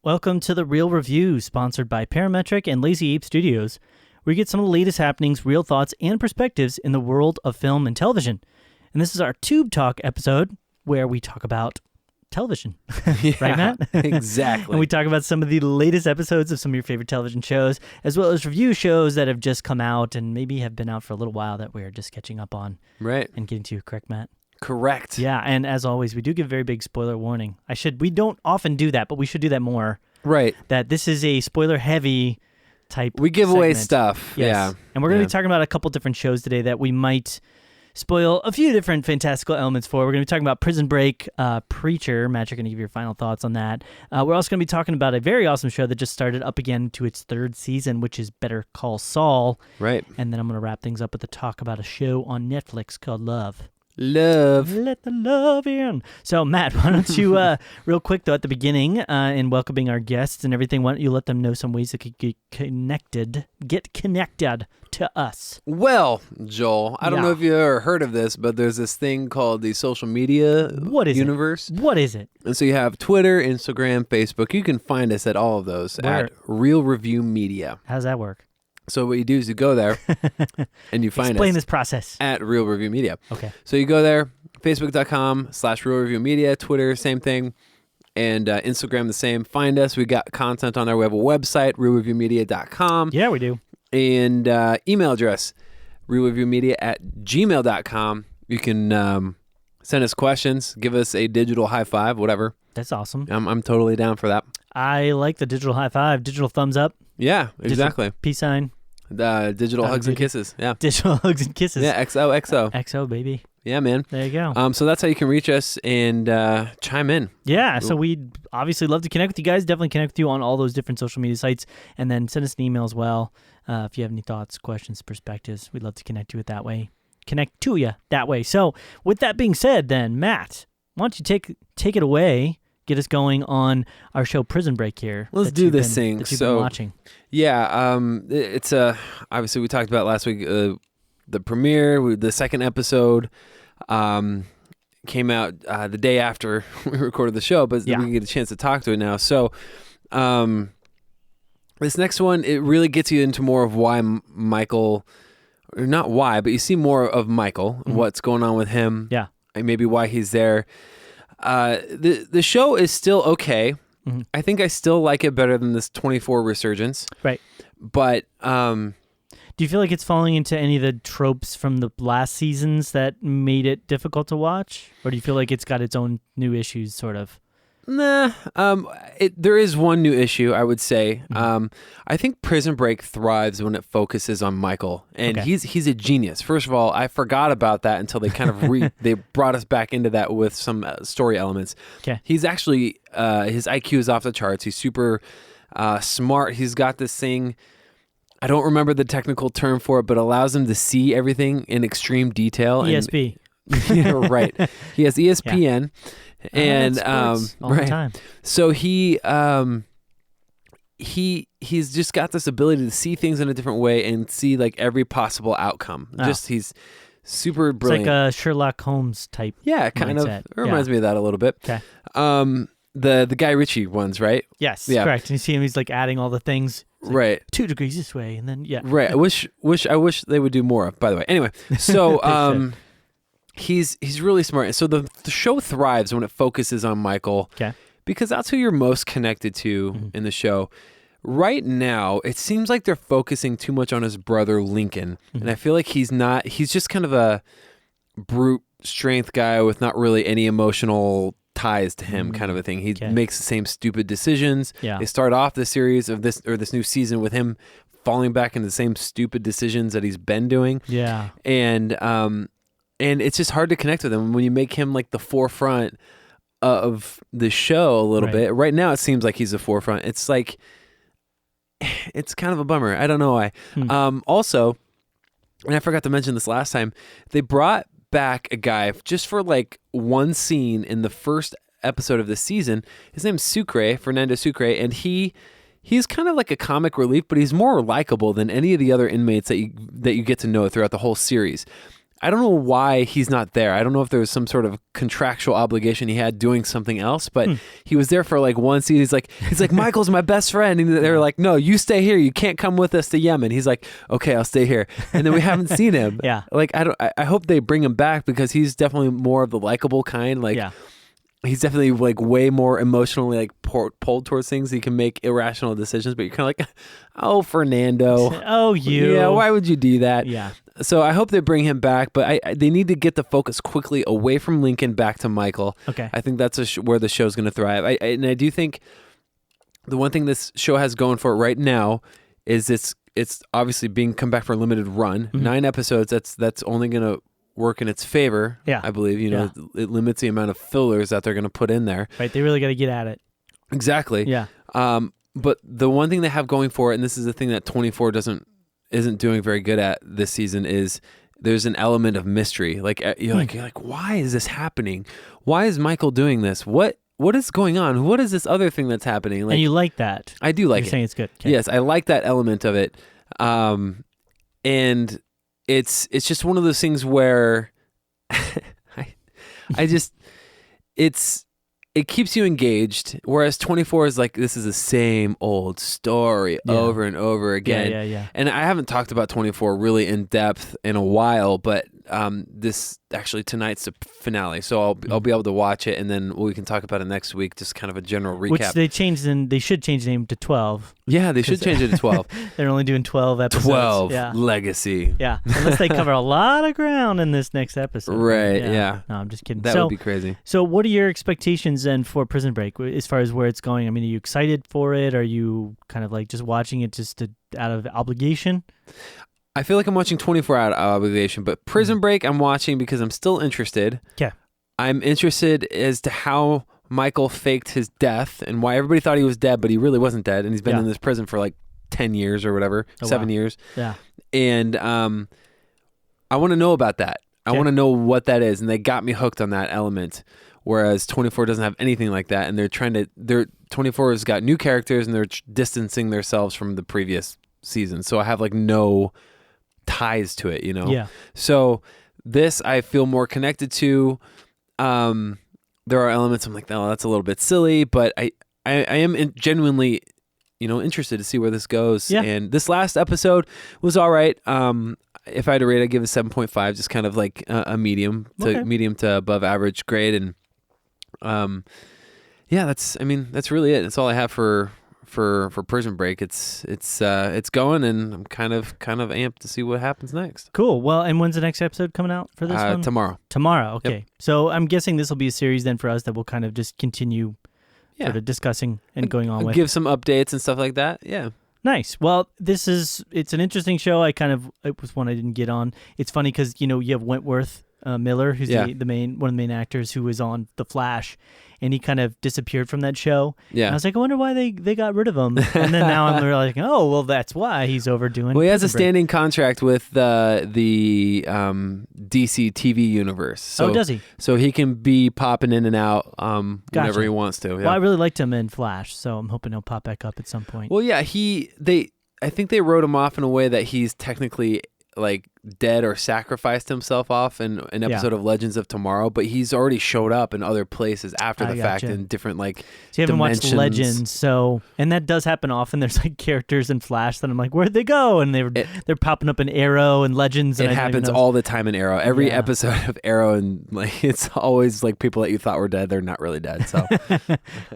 Welcome to The Real Review, sponsored by Parametric and Lazy Ape Studios, where you get some of the latest happenings, real thoughts, and perspectives in the world of film and television. And this is our Tube Talk episode, where we talk about television. Right, Matt? Exactly. And we talk about some of the latest episodes of some of your favorite television shows, as well as review shows that have just come out and maybe have been out for a little while that we're just catching up on. Right. And getting to, correct, Matt? Correct. Yeah, and as always, we do give a very big spoiler warning. We don't often do that, but we should do that more. Right. That this is a spoiler-heavy type We give away segment. stuff. Yes. Yeah. And we're going to be talking about a couple different shows today that we might spoil a few different fantastical elements for. We're going to be talking about Prison Break, Preacher. Matt, you're going to give your final thoughts on that. We're also going to be talking about a very awesome show that just started up again to its third season, which is Better Call Saul. Right. And then I'm going to wrap things up with a talk about a show on Netflix called Love. Love. Let the love in. So, Matt, why don't you, real quick, though, at the beginning, in welcoming our guests and everything, why don't you let them know some ways that could get connected to us? Well, Joel, I don't know if you ever heard of this, but there's this thing called the social media universe. What is it? And so you have Twitter, Instagram, Facebook. You can find us at all of those at Real Review Media. How does that work? So what you do is you go there and you find Explain us this process. at Real Review Media. Okay. So you go there, Facebook.com/Real Review Media, Twitter, same thing, and Instagram the same. Find us. We got content on there. We have a website, realreviewmedia.com. Yeah, we do. And email address, realreviewmedia@gmail.com. You can send us questions, give us a digital high five, whatever. That's awesome. I'm totally down for that. I like the digital high five, digital thumbs up. Yeah, exactly. Digital peace sign. Digital hugs and kisses. Yeah. Digital hugs and kisses. Yeah, XOXO. XO, baby. Yeah, man. There you go. So that's how you can reach us and chime in. Yeah, so we'd obviously love to connect with you guys. Definitely connect with you on all those different social media sites. And then send us an email as well. If you have any thoughts, questions, perspectives, we'd love to connect to you that way. So with that being said then, Matt, why don't you take it away, get us going on our show Prison Break here. Let's do this thing. That you've been watching. Yeah, it's obviously we talked about last week, the premiere, the second episode came out the day after we recorded the show, but we can get a chance to talk to it now. So this next one, it really gets you into more of why Michael, or not why, but you see more of Michael, what's going on with him, and maybe why he's there. The show is still okay. Mm-hmm. I think I still like it better than this 24 resurgence. Right. But do you feel like it's falling into any of the tropes from the last seasons that made it difficult to watch? Or do you feel like it's got its own new issues, sort of? Nah. There is one new issue, I would say. Mm-hmm. I think Prison Break thrives when it focuses on Michael. And he's a genius. First of all, I forgot about that until they kind of they brought us back into that with some story elements. Okay. He's actually, his IQ is off the charts. He's super smart. He's got this thing, I don't remember the technical term for it, but allows him to see everything in extreme detail. ESP. Yeah, right. He has ESPN. Yeah. And all the time. So he's just got this ability to see things in a different way and see like every possible outcome. He's super brilliant. It's like a Sherlock Holmes type. Yeah, kind mindset. of. It reminds me of that a little bit. Okay. The Guy Ritchie ones, right? Yes, correct. And you see him, he's like adding all the things. Like, right. 2 degrees this way, and then Right. I wish they would do more of, by the way. Anyway, so He's really smart. So the show thrives when it focuses on Michael. Okay. Because that's who you're most connected to in the show. Right now, it seems like they're focusing too much on his brother Lincoln. And I feel like he's just kind of a brute strength guy with not really any emotional ties to him, kind of a thing. He makes the same stupid decisions. Yeah. They start off the series of this new season with him falling back into the same stupid decisions that he's been doing. Yeah. And it's just hard to connect with him when you make him like the forefront of the show a little bit. Right now, it seems like he's the forefront. It's like, it's kind of a bummer. I don't know why. Also, and I forgot to mention this last time, they brought back a guy just for like one scene in the first episode of the season. His name's Fernando Sucre, and he's kind of like a comic relief, but he's more likable than any of the other inmates that you get to know throughout the whole series. I don't know why he's not there. I don't know if there was some sort of contractual obligation he had doing something else, but he was there for like one scene. He's like, Michael's my best friend. And they're like, no, you stay here. You can't come with us to Yemen. He's like, okay, I'll stay here. And then we haven't seen him. Yeah. Like, I hope they bring him back because he's definitely more of the likable kind. Like, he's definitely like way more emotionally like pulled towards things. He can make irrational decisions, but you're kind of like, oh, Fernando. Oh, you. Yeah, why would you do that? Yeah. So I hope they bring him back, but they need to get the focus quickly away from Lincoln back to Michael. Okay. I think that's where the show's going to thrive. And I do think the one thing this show has going for it right now is it's obviously being come back for a limited run. 9 episodes, that's only going to work in its favor. Yeah. I believe, it limits the amount of fillers that they're going to put in there. Right. They really got to get at it. Exactly. Yeah. But the one thing they have going for it, and this is the thing that 24 isn't doing very good at this season, is there's an element of mystery. Like you're like, why is this happening? Why is Michael doing this? What is going on? What is this other thing that's happening? Like, and you like that? I do like You're it. saying it's good. Okay. Yes, I like that element of it. And it's just one of those things where it keeps you engaged, whereas 24 is like, this is the same old story over and over again. Yeah. And I haven't talked about 24 really in depth in a while, but this actually tonight's the finale, so I'll be able to watch it, and then we can talk about it next week. Just kind of a general recap. Which they should change the name to 12. Yeah, they should change it to 12. They're only doing 12 episodes. 12 yeah. Legacy. Yeah, unless they cover a lot of ground in this next episode. Right. Yeah. No, I'm just kidding. That would be crazy. So, what are your expectations then for Prison Break as far as where it's going? I mean, are you excited for it? Are you kind of like just watching it out of obligation? I feel like I'm watching 24 out of obligation, but Prison Break I'm watching because I'm still interested. Yeah. I'm interested as to how Michael faked his death and why everybody thought he was dead, but he really wasn't dead. And he's been in this prison for like 10 years or whatever, 7 years. Yeah. And I want to know about that. I want to know what that is. And they got me hooked on that element. Whereas 24 doesn't have anything like that. And 24 has got new characters and they're distancing themselves from the previous season. So I have like no ties to it, Yeah. So this I feel more connected to. There are elements I'm like, oh, that's a little bit silly, but I am genuinely, interested to see where this goes. Yeah. And this last episode was all right. If I had to rate, I'd give it 7.5, just kind of like a medium to above average grade. And that's really it. That's all I have for Prison Break. It's going, and I'm kind of amped to see what happens next. Cool. Well, and when's the next episode coming out for this one? Tomorrow. Okay. Yep. So I'm guessing this will be a series then for us that we'll kind of just continue sort of discussing and going on with. Give some updates and stuff like that. Yeah. Nice. Well, it's an interesting show. It was one I didn't get on. It's funny because, you have Wentworth Miller, who's one of the main actors who was on The Flash, and he kind of disappeared from that show. Yeah. And I was like, I wonder why they got rid of him. And then now I'm realizing, oh, well, that's why he's overdoing. Well, he has a standing contract with the DC TV universe. So, does he? So he can be popping in and out whenever he wants to. Yeah. Well, I really liked him in Flash, so I'm hoping he'll pop back up at some point. Well, yeah, I think they wrote him off in a way that he's technically like dead or sacrificed himself off in an episode of Legends of Tomorrow, but he's already showed up in other places after the fact in different like so you haven't dimensions. watched Legends, and that does happen often. There's like characters in Flash that I'm like, where'd they go? And they're popping up in Arrow and Legends. And it happens all the time in Arrow. Every episode of Arrow, and like it's always like people that you thought were dead, they're not really dead. So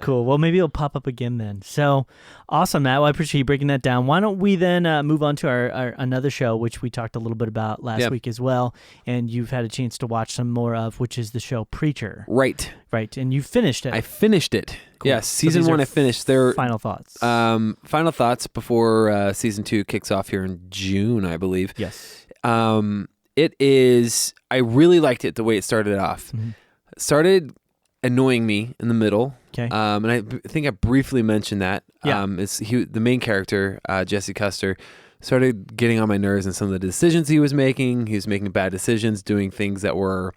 cool. Well, maybe it'll pop up again then. So awesome, Matt. Well, I appreciate you breaking that down. Why don't we then move on to our another show, which we talked a little bit about last week as well, and you've had a chance to watch some more of, which is the show Preacher. Right. And you finished it. I finished it. Cool. Yes, season 1 I finished. Final thoughts. Final thoughts before season 2 kicks off here in June, I believe. Yes. It is. I really liked it the way it started off. Mm-hmm. Started annoying me in the middle. Okay. And I think I briefly mentioned that. Yeah. The main character, Jesse Custer, started getting on my nerves and some of the decisions he was making. He was making bad decisions, doing things that were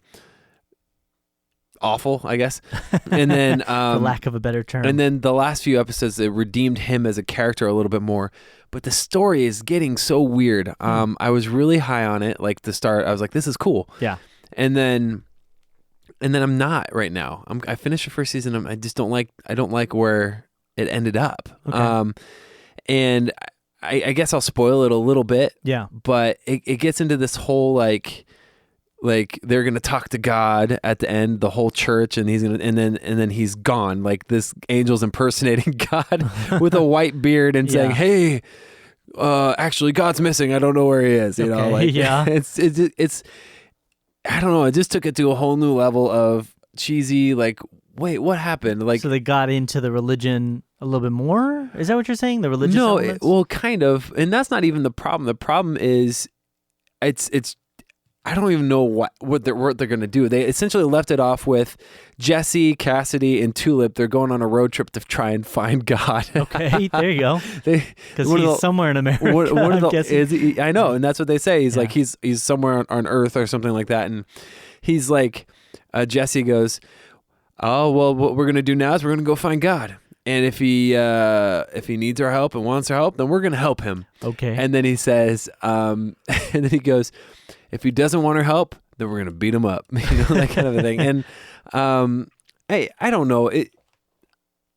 awful, I guess. And then for lack of a better term. And then the last few episodes, it redeemed him as a character a little bit more. But the story is getting so weird. I was really high on it. Like the start, I was like, this is cool. Yeah. And then I'm not right now. I finished the first season. I just don't like where it ended up. Okay. And I guess I'll spoil it a little bit. Yeah. But it gets into this whole like they're gonna talk to God at the end, the whole church, and then he's gone. Like this angel's impersonating God with a white beard and saying, "Hey, actually, God's missing. I don't know where he is." You know, like it's I don't know. It just took it to a whole new level of cheesy. Like, wait, what happened? Like, so they got into the religion a little bit more. Is that what you're saying? The religious elements? Well, kind of, and that's not even the problem. The problem is, it's. I don't even know what they're going to do. They essentially left it off with Jesse, Cassidy, and Tulip. They're going on a road trip to try and find God. Okay, there you go. Because he's somewhere in America. I know, and that's what they say. He's like he's somewhere on Earth or something like that, and he's like, Jesse goes, "Oh well, what we're going to do now is we're going to go find God." And if he needs our help and wants our help, then we're going to help him. Okay. And then he says, and then he goes, if he doesn't want our help, then we're going to beat him up. You know, that kind of a thing. And hey, I don't know.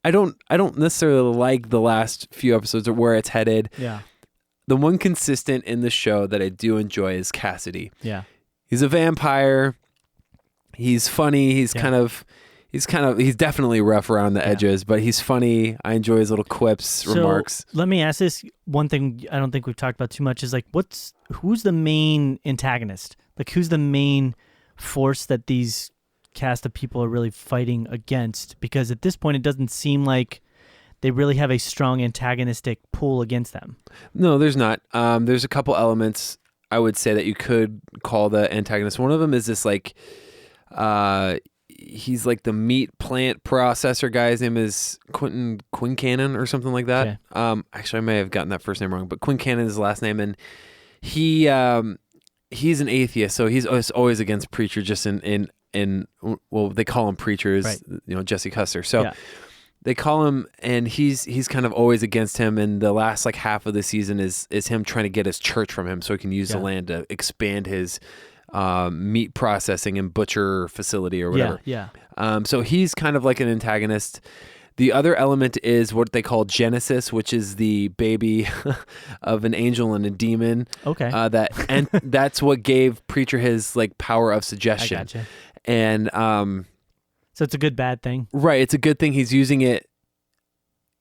I don't necessarily like the last few episodes or where it's headed. Yeah. The one consistent in the show that I do enjoy is Cassidy. Yeah. He's a vampire. He's funny. He's definitely rough around the edges, but he's funny. I enjoy his little quips, remarks. Let me ask this one thing I don't think we've talked about too much is like, who's the main antagonist? Like, who's the main force that these cast of people are really fighting against? Because at this point, it doesn't seem like they really have a strong antagonistic pull against them. No, there's not. There's a couple elements I would say that you could call the antagonist. One of them is this like, he's like the meat plant processor guy. His name is Quincannon or something like that. Okay. Actually, I may have gotten that first name wrong, but Quincannon is his last name, and he's an atheist, so he's always against Preacher. Just in well, they call him Preacher, right. You know, Jesse Custer. So they call him, and he's kind of always against him. And the last like half of the season is him trying to get his church from him so he can use the land to expand his meat processing and butcher facility or whatever. So he's kind of like an antagonist. The other element is what they call Genesis, which is the baby of an angel and a demon. Okay. And that's what gave Preacher his like power of suggestion. I gotcha. And so it's a good bad thing. Right, it's a good thing. He's using it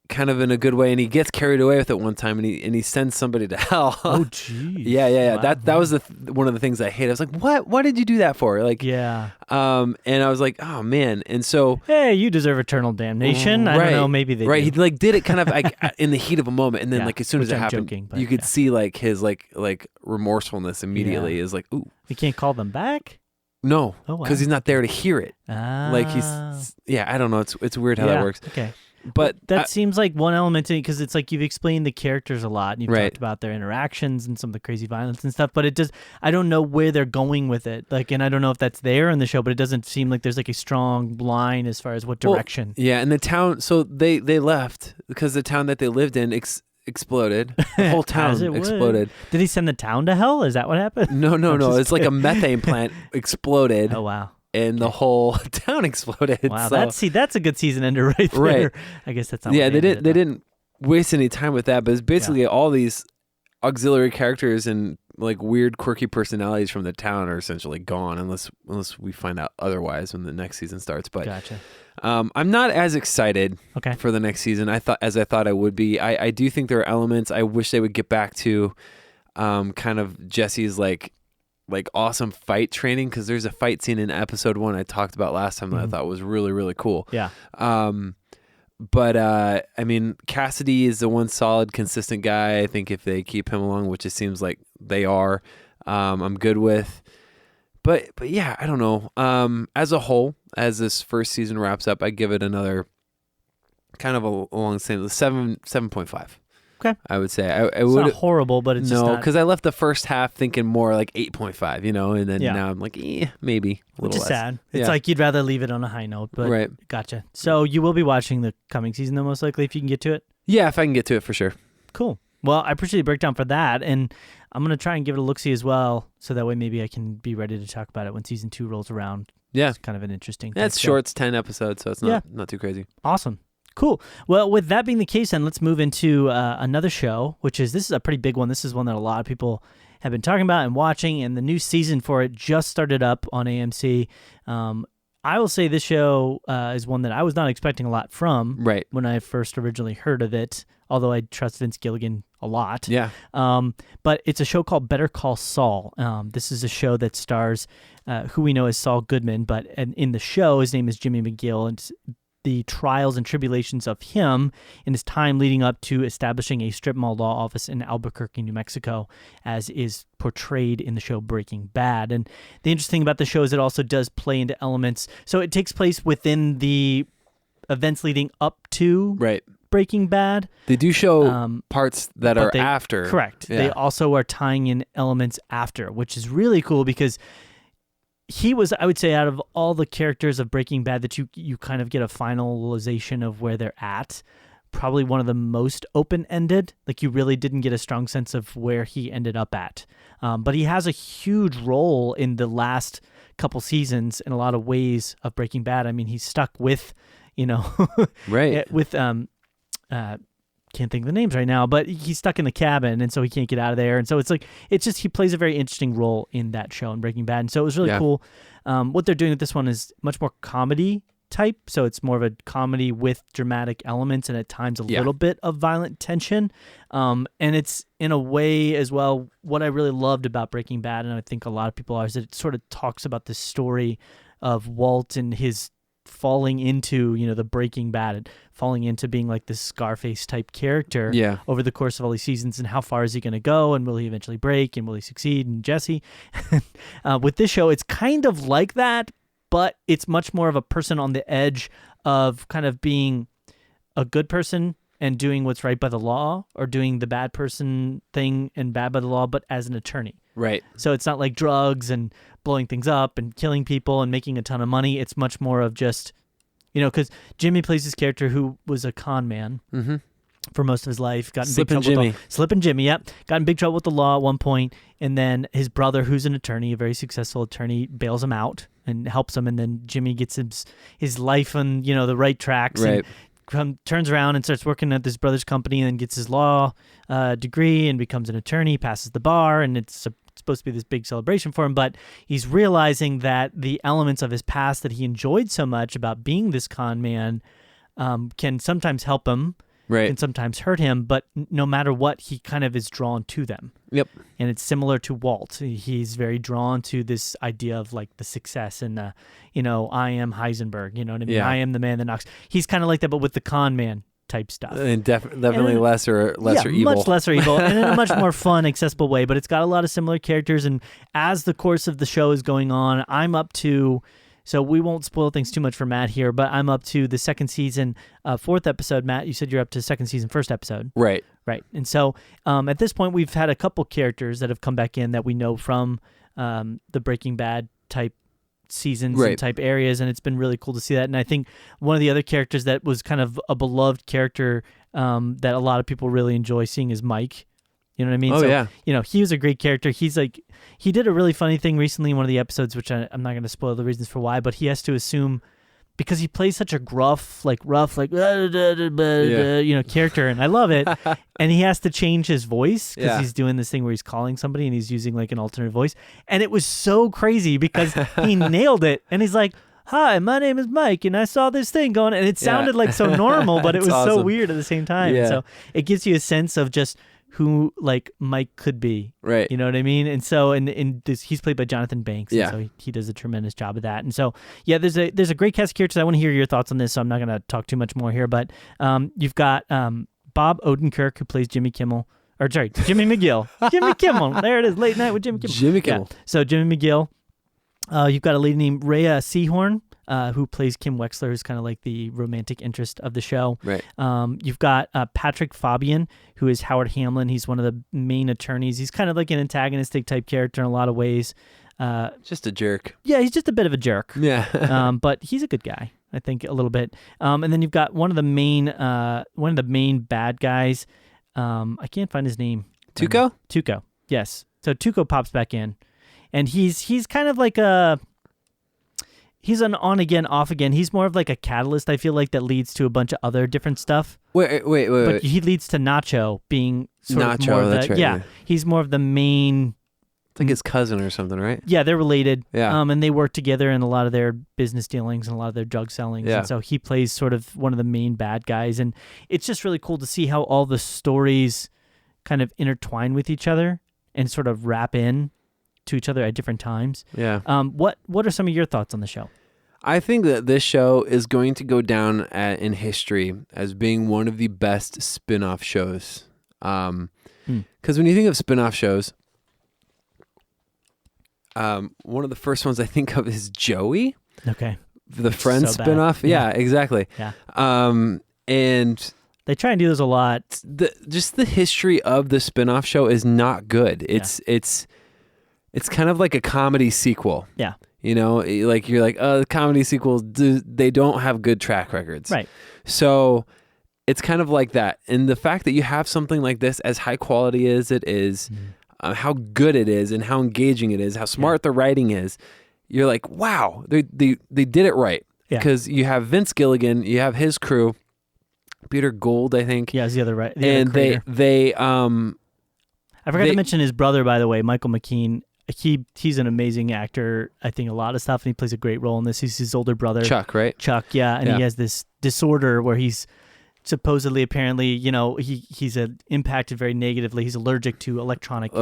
kind of in a good way, and he gets carried away with it one time, and he sends somebody to hell. Oh, geez. Yeah. Wow. That was one of the things I hate. I was like, what? Why did you do that for? Like, yeah. And I was like, oh man. And so, hey, you deserve eternal damnation. Right. I don't know. Maybe they right. do. He like did it kind of like in the heat of a moment, and then like as soon as it happened, you could see like his like remorsefulness immediately. Is like, ooh. You can't call them back. No, because he's not there to hear it. Like I don't know. It's weird how that works. Okay. But that seems like one element because it's like you've explained the characters a lot and you've talked about their interactions and some of the crazy violence and stuff, but I don't know where they're going with it. Like, and I don't know if that's there in the show, but it doesn't seem like there's like a strong line as far as what direction. Well, yeah. And the town, so they left because the town that they lived in exploded. The whole town exploded. Did he send the town to hell? Is that what happened? No. It's like a methane plant exploded. Oh, wow. And the whole town exploded. Wow, so, that's a good season ender right there. Right. I guess that's not. Yeah, they didn't waste any time with that, but it's basically all these auxiliary characters and like weird, quirky personalities from the town are essentially gone, unless we find out otherwise when the next season starts. But gotcha. I'm not as excited for the next season. I thought I would be. I do think there are elements I wish they would get back to, kind of Jesse's like awesome fight training, because there's a fight scene in episode 1 I talked about last time that I thought was really, really cool. Yeah. But I mean, Cassidy is the one solid, consistent guy. I think if they keep him along, which it seems like they are, I'm good with. But yeah, I don't know. As a whole, as this first season wraps up, I give it another kind of along the same 7.5. Okay. I would say. I It's would not horrible, but it's just no, not. because I left the first half thinking more like 8.5, and then Yeah. now I'm like, maybe a little Which is less. sad. It's Yeah. like you'd rather leave it on a high note, but Right. gotcha. So you will be watching the coming season, though, most likely, if you can get to it? Yeah, if I can get to it for sure. Cool. Well, I appreciate the breakdown for that, and I'm going to try and give it a look-see as well, so that way maybe I can be ready to talk about it when season 2 rolls around. Yeah. It's kind of an interesting Yeah, it's type show. short. It's 10 episodes, so it's not too crazy. Awesome. Cool. Well, with that being the case, then let's move into another show, this is a pretty big one. This is one that a lot of people have been talking about and watching, and the new season for it just started up on AMC. I will say this show is one that I was not expecting a lot from when I first originally heard of it, although I trust Vince Gilligan a lot. Yeah. But it's a show called Better Call Saul. This is a show that stars who we know as Saul Goodman, but in the show, his name is Jimmy McGill, and it's the trials and tribulations of him in his time leading up to establishing a strip mall law office in Albuquerque, New Mexico, as is portrayed in the show Breaking Bad. And the interesting thing about the show is it also does play into elements. So it takes place within the events leading up to Breaking Bad. They do show parts that are after. Correct. Yeah. They also are tying in elements after, which is really cool because he was, I would say, out of all the characters of Breaking Bad that you kind of get a finalization of where they're at, probably one of the most open-ended. Like, you really didn't get a strong sense of where he ended up at. But he has a huge role in the last couple seasons in a lot of ways of Breaking Bad. I mean, he's stuck with, with can't think of the names right now, but he's stuck in the cabin, and so he can't get out of there. And so he plays a very interesting role in that show in Breaking Bad. And so it was really cool. What they're doing with this one is much more comedy type. So it's more of a comedy with dramatic elements and at times a little bit of violent tension. And it's in a way as well, what I really loved about Breaking Bad, and I think a lot of people are, is that it sort of talks about the story of Walt and his falling into, the Breaking Bad, falling into being like this Scarface type character over the course of all these seasons, and how far is he going to go, and will he eventually break, and will he succeed, and Jesse. With this show, it's kind of like that, but it's much more of a person on the edge of kind of being a good person and doing what's right by the law, or doing the bad person thing and bad by the law, but as an attorney. Right. So it's not like drugs and blowing things up and killing people and making a ton of money. It's much more of just, because Jimmy plays this character who was a con man for most of his life. Got in big trouble. Slippin' Jimmy, yep. Got in big trouble with the law at one point, and then his brother, who's an attorney, a very successful attorney, bails him out and helps him, and then Jimmy gets his life on the right tracks. Right. And turns around and starts working at his brother's company, and then gets his law degree and becomes an attorney, passes the bar, and it's supposed to be this big celebration for him, but he's realizing that the elements of his past that he enjoyed so much about being this con man can sometimes help him, can sometimes hurt him, but no matter what, he kind of is drawn to them. Yep. And it's similar to Walt. He's very drawn to this idea of like the success and I am Heisenberg, you know what I mean? Yeah. I am the man that knocks. He's kind of like that, but with the con man type stuff. And definitely lesser evil. Much lesser evil, and in a much more fun, accessible way. But it's got a lot of similar characters, and as the course of the show is going on, I'm up to, so we won't spoil things too much for Matt here, but I'm up to the second season, 4th episode. Matt, you said you're up to second season, 1st episode. Right. Right. And so at this point, we've had a couple characters that have come back in that we know from the Breaking Bad type seasons and type areas, and it's been really cool to see that. And I think one of the other characters that was kind of a beloved character that a lot of people really enjoy seeing is Mike. You know what I mean? Oh, so, he was a great character. He's like, he did a really funny thing recently in one of the episodes, which I'm not going to spoil the reasons for why, but he has to assume, because he plays such a rough, character, and I love it. And he has to change his voice because he's doing this thing where he's calling somebody and he's using like an alternate voice. And it was so crazy because he nailed it. And he's like, "Hi, my name is Mike, and I saw this thing going," and it sounded like so normal, but it was so weird at the same time. Yeah. So it gives you a sense of just who like Mike could be. Right. You know what I mean? And so in this, he's played by Jonathan Banks. And so he does a tremendous job of that. And so, there's a great cast of characters. I want to hear your thoughts on this, so I'm not going to talk too much more here. But you've got Bob Odenkirk, who plays Jimmy McGill. Jimmy Kimmel. There it is, Late Night with Jimmy Kimmel. Jimmy Kimmel. Yeah. So Jimmy McGill. You've got a lady named Rhea Seehorn. who plays Kim Wexler, who's kind of like the romantic interest of the show. Right. You've got Patrick Fabian, who is Howard Hamlin. He's one of the main attorneys. He's kind of like an antagonistic type character in a lot of ways. Just a jerk. Yeah, he's just a bit of a jerk. Yeah. But he's a good guy, I think, a little bit. And then you've got one of the main bad guys. I can't find his name. Tuco? Tuco. Yes. So Tuco pops back in, and he's kind of like he's an on again, off again. He's more of like a catalyst, I feel like, that leads to a bunch of other different stuff. Wait. But he leads to Nacho being sort of more of that's right. Yeah, he's more of the main. It's like his cousin or something, right? Yeah, they're related. Yeah. And they work together in a lot of their business dealings and a lot of their drug sellings. Yeah. And so he plays sort of one of the main bad guys. And it's just really cool to see how all the stories kind of intertwine with each other and sort of wrap in to each other at different times. Yeah. What are some of your thoughts on the show? I think that this show is going to go down in history as being one of the best spin-off shows. Because when you think of spin-off shows, one of the first ones I think of is Joey. Okay. The Friends so spin-off. Yeah, exactly. Yeah. And they try and do this a lot. Just the history of the spin-off show is not good. It's kind of like a comedy sequel. Yeah. You know, like you're like, the comedy sequels, they don't have good track records. Right. So it's kind of like that. And the fact that you have something like this, as high quality as it is, how good it is and how engaging it is, how smart the writing is, you're like, wow, they did it right. Yeah. Because you have Vince Gilligan, you have his crew, Peter Gould, I think. Yeah, it's the other and they I forgot to mention his brother, by the way, Michael McKean. He's an amazing actor. I think a lot of stuff, and he plays a great role in this. He's his older brother, Chuck, right? Chuck, yeah, and he has this disorder where he's supposedly, apparently, you know, he's impacted very negatively. He's allergic to electromagnetic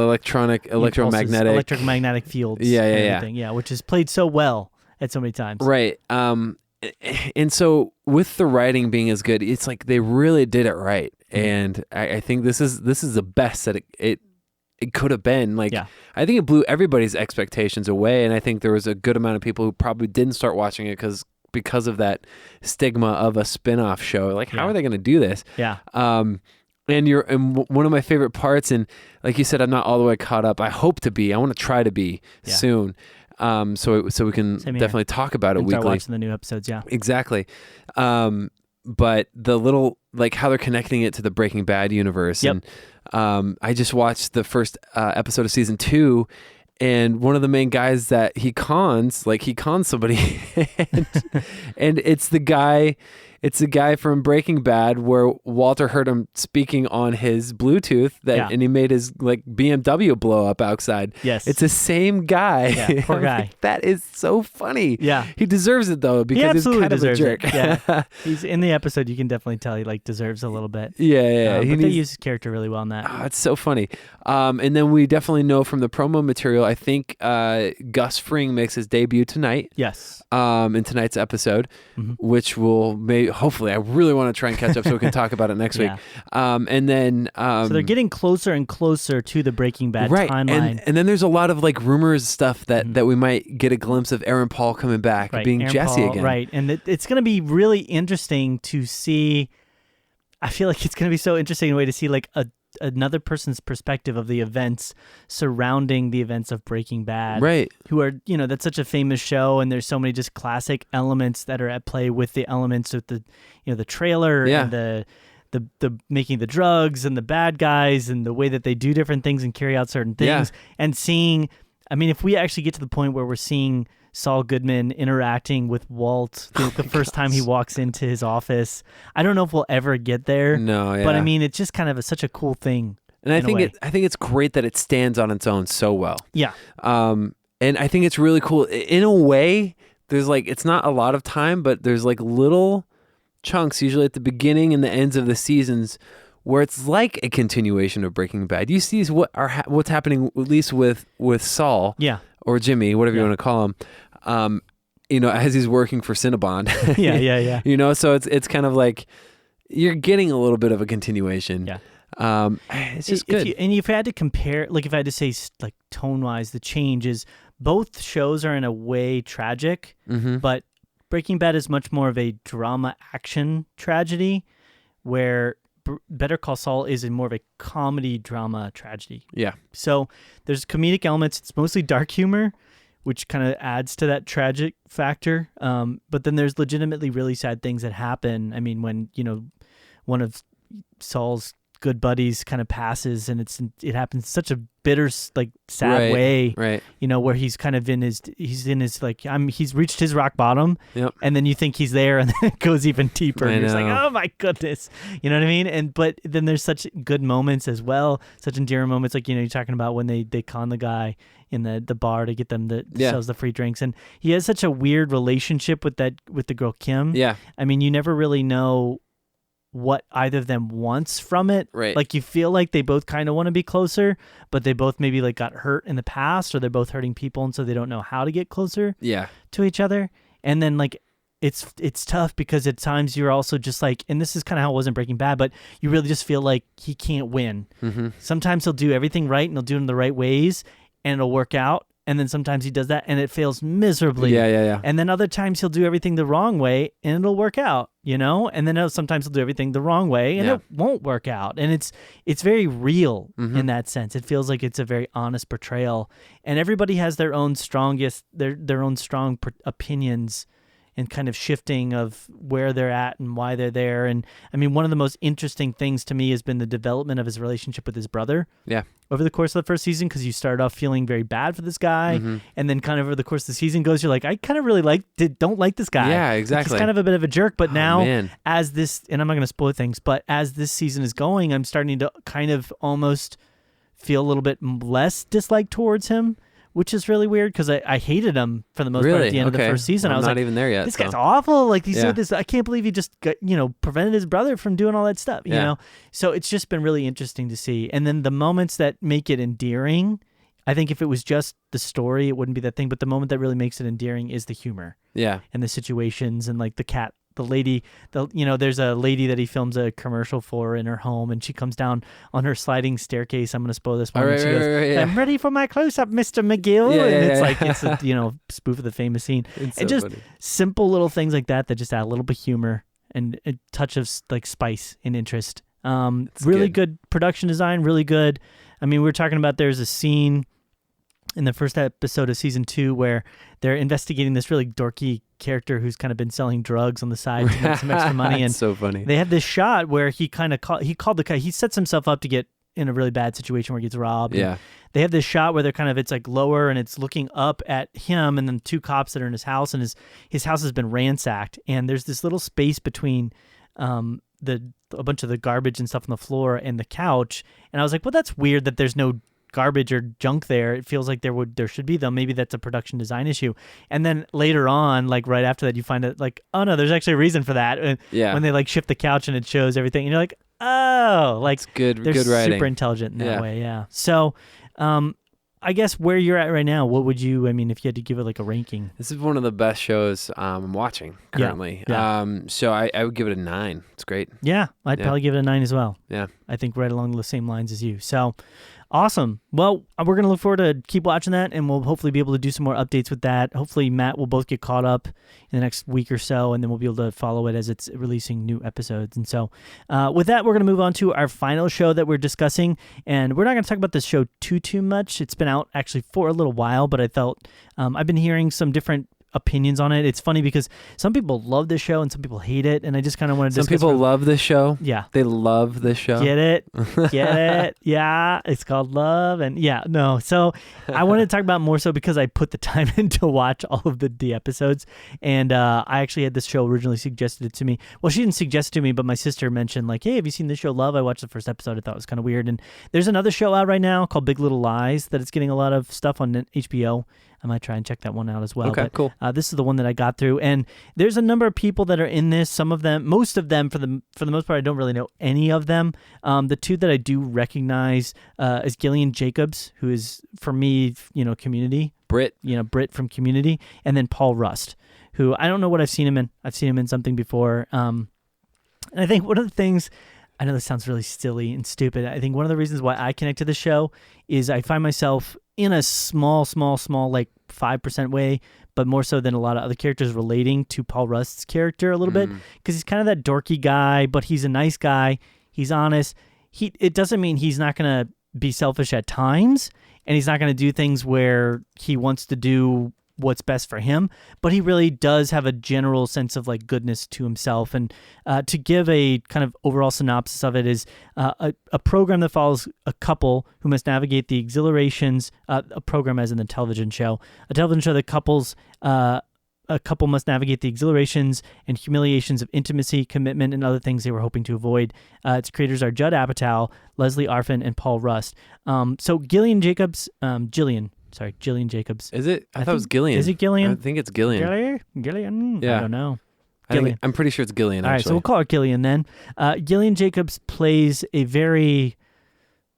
fields. Yeah, which is played so well at so many times. Right. And so with the writing being as good, it's like they really did it right, and I think this is the best that it could have been. Like, I think it blew everybody's expectations away, and I think there was a good amount of people who probably didn't start watching it because of that stigma of a spin-off show. Like, how are they going to do this? Yeah. And one of my favorite parts, and like you said, I'm not all the way caught up. I hope to be. I want to try to be soon. So we can definitely talk about it weekly. Start watching the new episodes. Yeah. Exactly. But the little, like, how they're connecting it to the Breaking Bad universe. Yep. And I just watched the first episode of season 2, and one of the main guys that he cons somebody, and it's the guy from Breaking Bad where Walter heard him speaking on his Bluetooth and he made his like BMW blow up outside. Yes. It's the same guy. Yeah, poor guy. Like, that is so funny. Yeah. He deserves it though, because he's kind of a jerk. Yeah. He's in the episode, you can definitely tell he like deserves a little bit. Yeah. But they use his character really well in that. Oh, it's so funny. And then we definitely know from the promo material, I think Gus Fring makes his debut tonight. Yes. In tonight's episode, which will hopefully, I really want to try and catch up so we can talk about it next week. And then so they're getting closer and closer to the Breaking Bad timeline. And then there's a lot of like rumors stuff that we might get a glimpse of Aaron Paul coming back, being Aaron Jesse Paul, again. Right. And it's going to be really interesting to see. I feel like it's going to be so interesting in a way to see like another person's perspective of the events surrounding the events of Breaking Bad. Right. Who are, that's such a famous show, and there's so many just classic elements that are at play with the elements of the, the trailer and the making the drugs and the bad guys and the way that they do different things and carry out certain things. And seeing, I mean, if we actually get to the point where we're seeing Saul Goodman interacting with Walt the first time he walks into his office, I don't know if we'll ever get there. No, yeah. But I mean, it's just kind of such a cool thing. And I think it's great that it stands on its own so well. Yeah. And I think it's really cool. In a way, there's like, it's not a lot of time, but there's like little chunks, usually at the beginning and the ends of the seasons, where it's like a continuation of Breaking Bad. You see what's happening, at least with Saul. Yeah. Or Jimmy, whatever you want to call him. As he's working for Cinnabon. Yeah. So it's kind of like you're getting a little bit of a continuation. Yeah. It's just good. And if I had to compare, like if I had to say like tone-wise, the change is both shows are in a way tragic, but Breaking Bad is much more of a drama action tragedy, where Better Call Saul is more of a comedy drama tragedy. Yeah. So there's comedic elements. It's mostly dark humor, which kind of adds to that tragic factor. But then there's legitimately really sad things that happen. I mean, when, one of Saul's good buddies kind of passes, and it happens in such a bitter, like, sad way, right? Where he's kind of he's reached his rock bottom, and then you think he's there, and then it goes even deeper. And you're just like, oh my goodness, you know what I mean? But then there's such good moments as well, such endearing moments, like, you're talking about when they con the guy in the bar to get them sells the free drinks, and he has such a weird relationship with the girl Kim. Yeah, I mean, you never really know what either of them wants from it. Right. Like, you feel like they both kind of want to be closer, but they both maybe like got hurt in the past, or they're both hurting people, and so they don't know how to get closer to each other. And then, like, it's tough because at times you're also just like, and this is kind of how it was in Breaking Bad, but you really just feel like he can't win. Mm-hmm. Sometimes he'll do everything right, and he'll do it in the right ways, and it'll work out. And then sometimes he does that and it fails miserably. Yeah. And then other times he'll do everything the wrong way and it'll work out, And then sometimes he'll do everything the wrong way and it won't work out. And it's very real in that sense. It feels like it's a very honest portrayal. And everybody has their own strong opinions and kind of shifting of where they're at and why they're there. And I mean, one of the most interesting things to me has been the development of his relationship with his brother. Yeah. Over the course of the first season, because you start off feeling very bad for this guy, and then kind of over the course of the season goes, you're like, I kind of really don't like this guy. Yeah, exactly. He's kind of a bit of a jerk, but now as this, and I'm not going to spoil things, but as this season is going, I'm starting to kind of almost feel a little bit less dislike towards him, which is really weird because I hated him for the most part at the end of the first season. Well, I was not like, even there yet. This guy's awful. Like, he's doing this. I can't believe he just got, prevented his brother from doing all that stuff, you know? So it's just been really interesting to see. And then the moments that make it endearing, I think if it was just the story, it wouldn't be that thing. But the moment that really makes it endearing is the humor. Yeah. And the situations and like the cat. The lady, there's a lady that he films a commercial for in her home, and she comes down on her sliding staircase. I'm going to spoil this one. She goes, I'm ready for my close-up, Mr. McGill. It's a spoof of the famous scene. It's and so just funny. Simple little things like that just add a little bit of humor and a touch of like spice and interest. Really good production design, really good. I mean, we were talking about there's a scene in the first episode of season 2 where they're investigating this really dorky character who's kind of been selling drugs on the side to make some extra money. And so funny. They had this shot where he kind of called the guy. He sets himself up to get in a really bad situation where he gets robbed. Yeah. They have this shot where they're kind of, it's like lower and it's looking up at him and then 2 cops that are in his house, and his house has been ransacked. And there's this little space between a bunch of the garbage and stuff on the floor and the couch. And I was like, well, that's weird that there's no garbage or junk there. It feels like there should be, though. Maybe that's a production design issue. And then later on, like right after that, you find out like, oh no, there's actually a reason for that. When they like shift the couch and it shows everything, and you're like, oh, like it's good. They're good writing. Super intelligent in that way. Yeah. So, I guess where you're at right now, what would you? I mean, if you had to give it like a ranking, this is one of the best shows I'm watching currently. Yeah. So I would give it a 9. It's great. Yeah, I'd probably give it a 9 as well. Yeah, I think right along the same lines as you. So. Awesome. Well, we're going to look forward to keep watching that, and we'll hopefully be able to do some more updates with that. Hopefully, Matt will both get caught up in the next week or so, and then we'll be able to follow it as it's releasing new episodes. And so with that, we're going to move on to our final show that we're discussing, and we're not going to talk about this show too much. It's been out actually for a little while, but I felt I've been hearing some different opinions on it. It's funny because some people love this show and some people hate it, and I just kind of want to discuss. Some people love this show. Yeah. They love this show. Get it? Get it? Yeah. It's called Love. And no. So I wanted to talk about more so because I put the time in to watch all of the episodes, and I actually had this show originally suggested it to me. Well, she didn't suggest it to me, but my sister mentioned like, hey, have you seen this show Love? I watched the first episode. I thought it was kind of weird. And there's another show out right now called Big Little Lies that it's getting a lot of stuff on HBO. I might try and check that one out as well. Okay, cool. This is the one that I got through, and there's a number of people that are in this. Some of them, most of them, for the most part, I don't really know any of them. The 2 that I do recognize is Gillian Jacobs, who is for me, Community. Britt from Community, and then Paul Rust, who I don't know what I've seen him in. I've seen him in something before, and I think one of the things. I know this sounds really silly and stupid. I think one of the reasons why I connect to the show is I find myself in a small, like 5% way, but more so than a lot of other characters relating to Paul Rust's character a little bit, because he's kind of that dorky guy, but he's a nice guy. He's honest. It doesn't mean he's not going to be selfish at times, and he's not going to do things where he wants to do what's best for him, but he really does have a general sense of like goodness to himself. And to give a kind of overall synopsis of it is a program that follows a couple who must navigate the exhilarations, a program as in the television show, a television show that couples, a couple must navigate the exhilarations and humiliations of intimacy, commitment, and other things they were hoping to avoid. Its creators are Judd Apatow, Leslie Arfin, and Paul Rust. So Gillian Jacobs, Gillian Jacobs. Is it? I thought it was Gillian. Is it Gillian? I think it's Gillian. Gillian? Yeah. I don't know. I'm pretty sure it's Gillian, All right, actually. so we'll call her Gillian then. Gillian Jacobs plays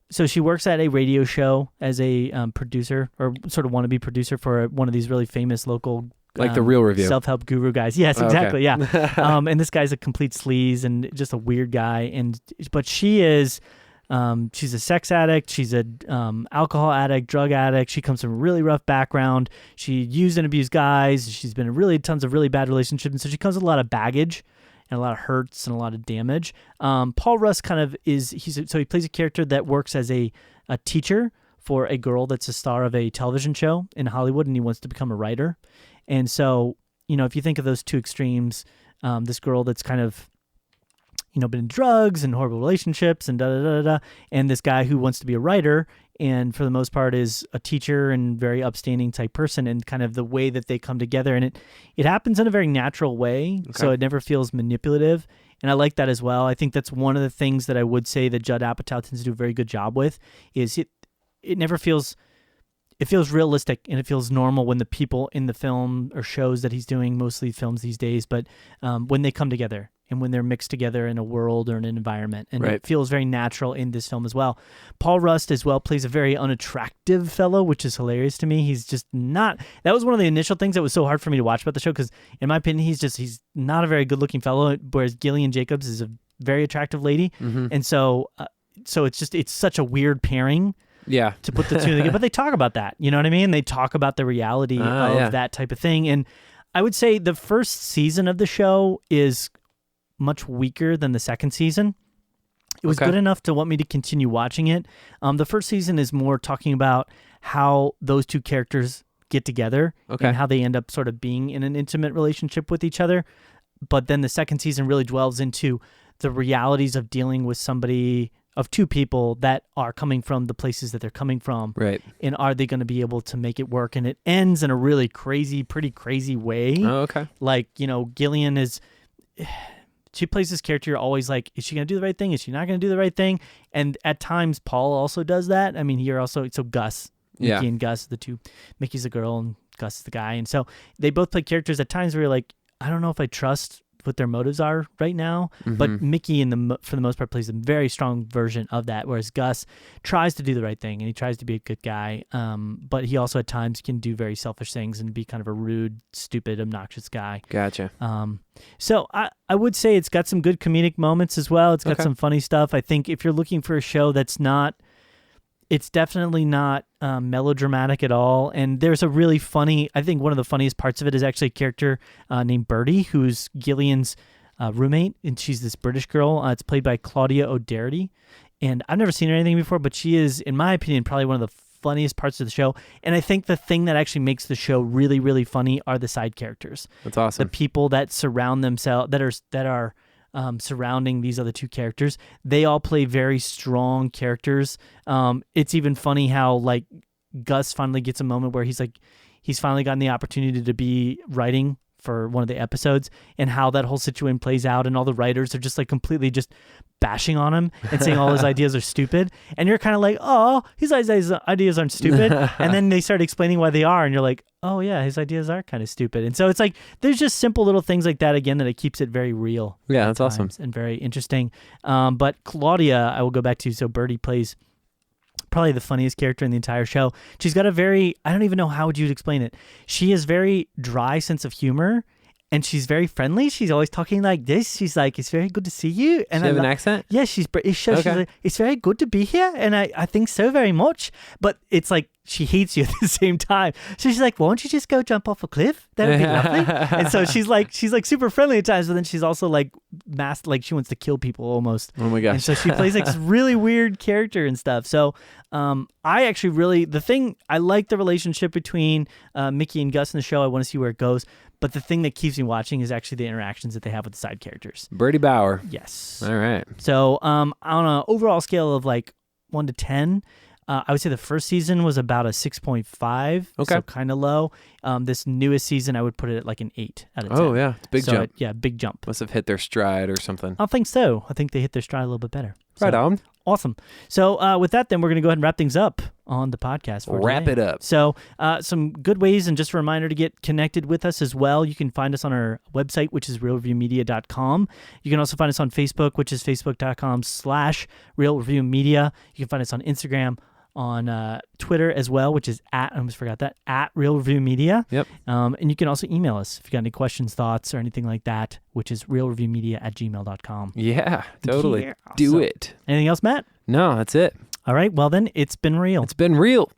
so she works at a radio show as a producer, or sort of wannabe producer for one of these really famous local like the Real Review. Self-help guru guys. Yes, exactly. Okay. Yeah. And this guy's a complete sleaze and just a weird guy. But she is... she's a sex addict. She's a alcohol addict, drug addict. She comes from a really rough background. She used and abused guys. She's been in tons of really bad relationships, and so she comes with a lot of baggage and a lot of hurts and a lot of damage. Paul Rust kind of he plays a character that works as a teacher for a girl that's a star of a television show in Hollywood, and he wants to become a writer. And so, if you think of those two extremes, this girl that's kind of been in drugs and horrible relationships and and this guy who wants to be a writer and for the most part is a teacher and very upstanding type person, and kind of the way that they come together, and it happens in a very natural way. Okay. So it never feels manipulative, and I like that as well. I think that's one of the things that I would say that Judd Apatow tends to do a very good job with is it never feels... It feels realistic and it feels normal when the people in the film or shows that he's doing, mostly films these days, but when they come together and when they're mixed together in a world or in an environment. And It feels very natural in this film as well. Paul Rust as well plays a very unattractive fellow, which is hilarious to me. He's just not... That was one of the initial things that was so hard for me to watch about the show because, in my opinion, he's not a very good-looking fellow, whereas Gillian Jacobs is a very attractive lady. Mm-hmm. And so it's such a weird pairing. Yeah. To put the two together. But they talk about that. You know what I mean? They talk about the reality of that type of thing. And I would say the first season of the show is much weaker than the second season. It was good enough to want me to continue watching it. The first season is more talking about how those two characters get together and how they end up sort of being in an intimate relationship with each other. But then the second season really dwells into the realities of dealing with somebody... of two people that are coming from the places that they're coming from. Right. And are they going to be able to make it work? And it ends in a really pretty crazy way. Oh, okay. Like, Gillian she plays this character you're always like, is she going to do the right thing? Is she not going to do the right thing? And at times, Paul also does that. I mean, here also, so Gus, Mickey and Gus, the two, Mickey's the girl and Gus is the guy. And so they both play characters at times where you're like, I don't know if I trust what their motives are right now, but Mickey for the most part plays a very strong version of that, whereas Gus tries to do the right thing and he tries to be a good guy, but he also at times can do very selfish things and be kind of a rude, stupid, obnoxious guy. Gotcha. So I would say it's got some good comedic moments as well. It's got some funny stuff. I think if you're looking for a show that's not, it's definitely not melodramatic at all. And there's a really funny, I think one of the funniest parts of it is actually a character named Birdie, who's Gillian's roommate. And she's this British girl. It's played by Claudia O'Doherty. And I've never seen her anything before, but she is, in my opinion, probably one of the funniest parts of the show. And I think the thing that actually makes the show really, really funny are the side characters. That's awesome. The people that surround themselves, that are surrounding these other two characters. They all play very strong characters. It's even funny how like Gus finally gets a moment where he's finally gotten the opportunity to be writing for one of the episodes, and how that whole situation plays out, and all the writers are just like completely just bashing on him and saying all his ideas are stupid, and you're kind of like, oh, his ideas aren't stupid, and then they start explaining why they are, and you're like, oh yeah, his ideas are kind of stupid. And so it's like there's just simple little things like that again that it keeps it very real. Yeah, that's awesome and very interesting. But Claudia, I will go back to, so Birdie plays probably the funniest character in the entire show. She's got a very, I don't even know how would you explain it. She has very dry sense of humor, and she's very friendly. She's always talking like this. She's like, it's very good to see you. And she have an accent? Yeah, she's British. So she's like, it's very good to be here, and I think so very much. But it's like she hates you at the same time. So she's like, won't you just go jump off a cliff? That would be lovely. And so she's like super friendly at times, but then she's also like like she wants to kill people almost. Oh my gosh. And so she plays like this really weird character and stuff. So I actually really, I like the relationship between Mickey and Gus in the show. I want to see where it goes. But the thing that keeps me watching is actually the interactions that they have with the side characters. Birdie Bauer. Yes. All right. So on an overall scale of like 1 to 10, I would say the first season was about a 6.5. Okay. So kind of low. This newest season, I would put it at like an 8 out of 10. Oh, yeah. It's a big jump. Big jump. Must have hit their stride or something. I think so. I think they hit their stride a little bit better. Right on. Awesome. So with that, then we're going to go ahead and wrap things up on the podcast. For Wrap today. it up. So some good ways, and just a reminder to get connected with us as well. You can find us on our website, which is realreviewmedia.com. You can also find us on Facebook, which is facebook.com/realreviewmedia. You can find us on Instagram, on Twitter as well, which is I almost forgot that, @realreviewmedia. Yep. And you can also email us if you got any questions, thoughts, or anything like that, which is realreviewmedia@gmail.com. Yeah, totally. Yeah. Do So, it. Anything else, Matt? No, that's it. All right. Well, then, it's been real. It's been real.